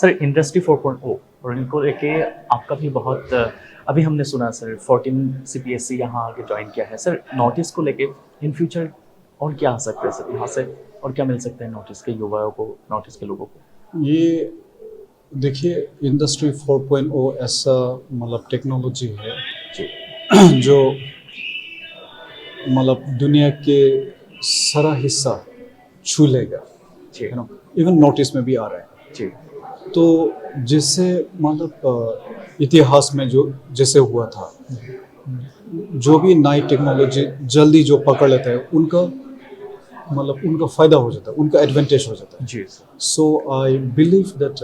Sir industry 4.0 और इनको लेके आपका भी बहुत अभी हमने सुना सर 14 सीपीएसई यहाँ आके ज्वाइन किया है सर नॉर्थ ईस्ट को लेके इन फ्यूचर और क्या आ सकता है सर यहाँ से और क्या मिल सकता है नॉर्थ ईस्ट के युवाओं को नॉर्थ ईस्ट के लोगों को। ये देखिए इंडस्ट्री 4.0 ऐसा मतलब टेक्नोलॉजी है जी जो मतलब दुनिया के सारा हिस्सा छू लेगा, जी है ना। इवन नॉर्थ ईस्ट में भी आ रहा है। जी तो जिससे मतलब इतिहास में जो जैसे हुआ था, जो भी नई टेक्नोलॉजी जल्दी जो पकड़ लेते हैं उनका मतलब उनका फ़ायदा हो जाता है, उनका एडवांटेज हो जाता है। जी sir so I believe that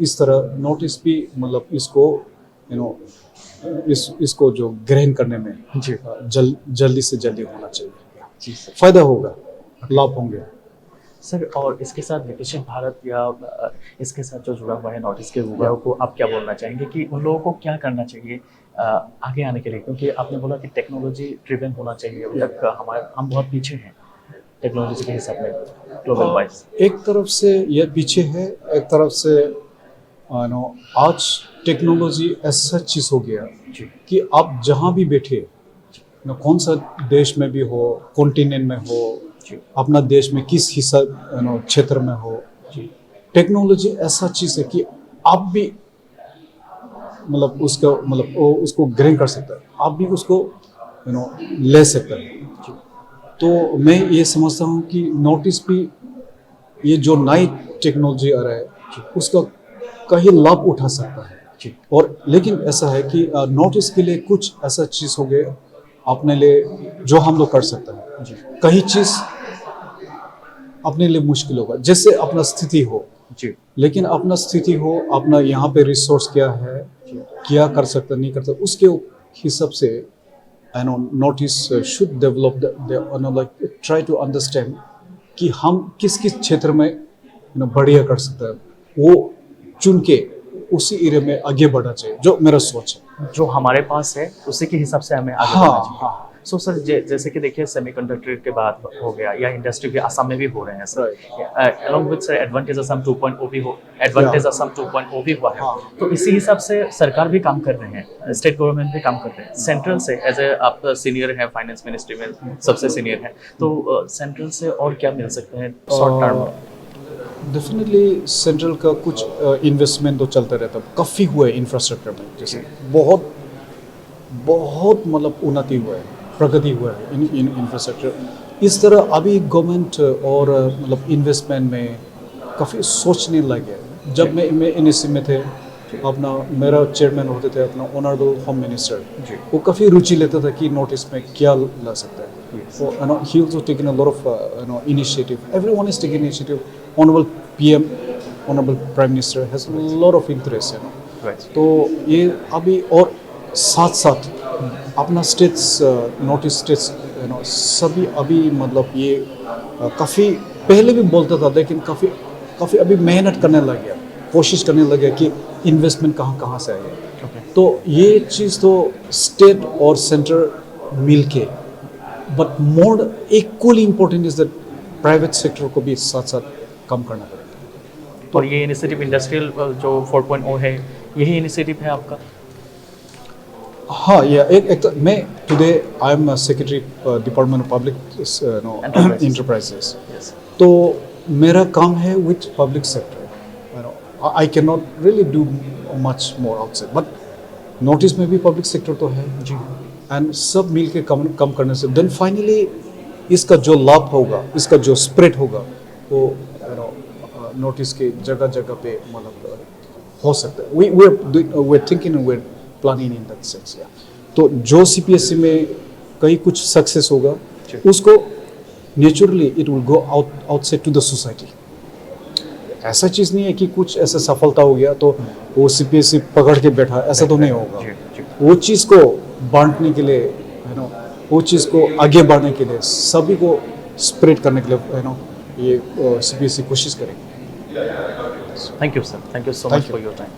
इस तरह नॉर्थ ईस्ट भी मतलब इसको इसको जो ग्रहण करने में जी जल्दी से जल्दी होना चाहिए। जी सर फ़ायदा होगा, लाभ होंगे। सर और इसके साथ विकसित भारत या इसके साथ जो जुड़ा हुआ है नॉर्थ ईस्ट के युवाओं को आप क्या बोलना चाहेंगे कि उन लोगों को क्या करना चाहिए आगे आने के लिए, क्योंकि आपने बोला कि टेक्नोलॉजी ड्रिवन होना चाहिए। अभी तक हम बहुत पीछे हैं टेक्नोलॉजी के हिसाब में ग्लोबल वाइज। एक तरफ से ये पीछे है, एक तरफ से नो आज टेक्नोलॉजी ऐसा चीज़ हो गया जी कि आप जहाँ भी बैठे न कौन सा देश में भी हो, कॉन्टिनेंट में हो, जी अपना देश में किस हिस्सा क्षेत्र में हो, जी टेक्नोलॉजी ऐसा चीज़ है कि आप भी मतलब उसका मतलब वो उसको ग्रहण कर सकता है, आप भी उसको ले सकता है। जी तो मैं ये समझता हूँ कि नॉर्थ ईस्ट भी ये जो नई टेक्नोलॉजी आ रहा है उसका कहीं लाभ उठा सकता है। जी और लेकिन ऐसा है कि नॉर्थ ईस्ट के लिए कुछ ऐसा चीज़ हो गया अपने लिए जो हम लोग कर सकते हैं। जी कहीं चीज़ अपने लिए मुश्किल होगा, जैसे अपना स्थिति हो, जी लेकिन अपना स्थिति हो, अपना यहाँ पे रिसोर्स क्या है, क्या कर सकता नहीं करता, उसके हिसाब से I know north east should develop like try to understand कि हम किस किस क्षेत्र में बढ़िया कर सकते हैं, वो चुन के उसी एरिया में आगे बढ़ना चाहिए, जो मेरा सोच है। जो हमारे पास है उसी के हिसाब से हमें आगे हाँ बढ़ना चाहिए। हाँ सो सर जैसे कि देखिए सेमीकंडक्टर के बाद हो गया या इंडस्ट्री भी असम में भी हो रहे हैं sir, along with sir advantage Assam 2.0 भी हो, एडवांटेज असम 2.0 भी हुआ है। हाँ। तो इसी हिसाब से सरकार भी काम कर रहे हैं, स्टेट गवर्नमेंट भी काम कर रहे हैं सेंट्रल से। एज ए आप सीनियर हैं फाइनेंस मिनिस्ट्री में, सबसे सीनियर हैं, तो सेंट्रल से और क्या मिल सकते हैं शॉर्ट टर्म? डेफिनेटली सेंट्रल का कुछ इन्वेस्टमेंट तो चलता रहता है, काफ़ी हुआ है इंफ्रास्ट्रक्चर में, जैसे बहुत बहुत मतलब उन्नति हुआ है, प्रगति हुआ है इन इंफ्रास्ट्रक्चर। इस तरह अभी गवर्नमेंट और मतलब इन्वेस्टमेंट में काफ़ी सोचने लगे। जब मैं एनएससी में थे, अपना मेरा चेयरमैन होते थे अपना ऑनरेबल होम मिनिस्टर, जी वो काफ़ी रुचि लेता था कि नॉर्थ ईस्ट में क्या ला सकता है। So, he also taken a lot of initiative. Everyone is taking initiative. Honorable PM, Honorable Prime Minister has a lot of interest. Right तो ये अभी और साथ साथ अपना स्टेट्स नॉर्थ ईस्ट स्टेट्स सभी अभी मतलब ये काफ़ी पहले भी बोलता था, लेकिन काफ़ी अभी मेहनत करने लग गया, कोशिश करने लग गया कि इन्वेस्टमेंट कहाँ से आएगा। ओके तो ये चीज़ तो स्टेट और सेंटर मिल के, but more equally important is that private sector को भी साथ साथ कम करना पड़ेगा। और ये इनिशिएटिव इंडस्ट्रियल जो 4.0 है यही इनिशिएटिव है आपका? हाँ, या एक तो मैं today I am secretary department of public enterprises. Yes तो मेरा काम है with public sector. I can not really do much more outside, but north east में भी पब्लिक सेक्टर तो है जी एंड सब मिल के कम करने से देन फाइनली इसका जो लाभ होगा, इसका जो स्प्रेड होगा, वो नॉर्थ ईस्ट के जगह जगह पे मतलब हो सकता है। We are thinking we are planning in that sense. तो जो सीपीएसई में कहीं कुछ सक्सेस होगा, उसको naturally it will go outside to the society. ऐसा चीज़ नहीं है कि कुछ ऐसा सफलता हो गया तो वो सीपीएसई पकड़ के बैठा, ऐसा तो नहीं होगा। जी जी वो चीज़ को बांटने के लिए वो चीज़ को आगे बढ़ने के लिए, सभी को स्प्रेड करने के लिए ये सीपीएसई कोशिश करेगी। Thank you sir, thank you so Thank much you. For your time.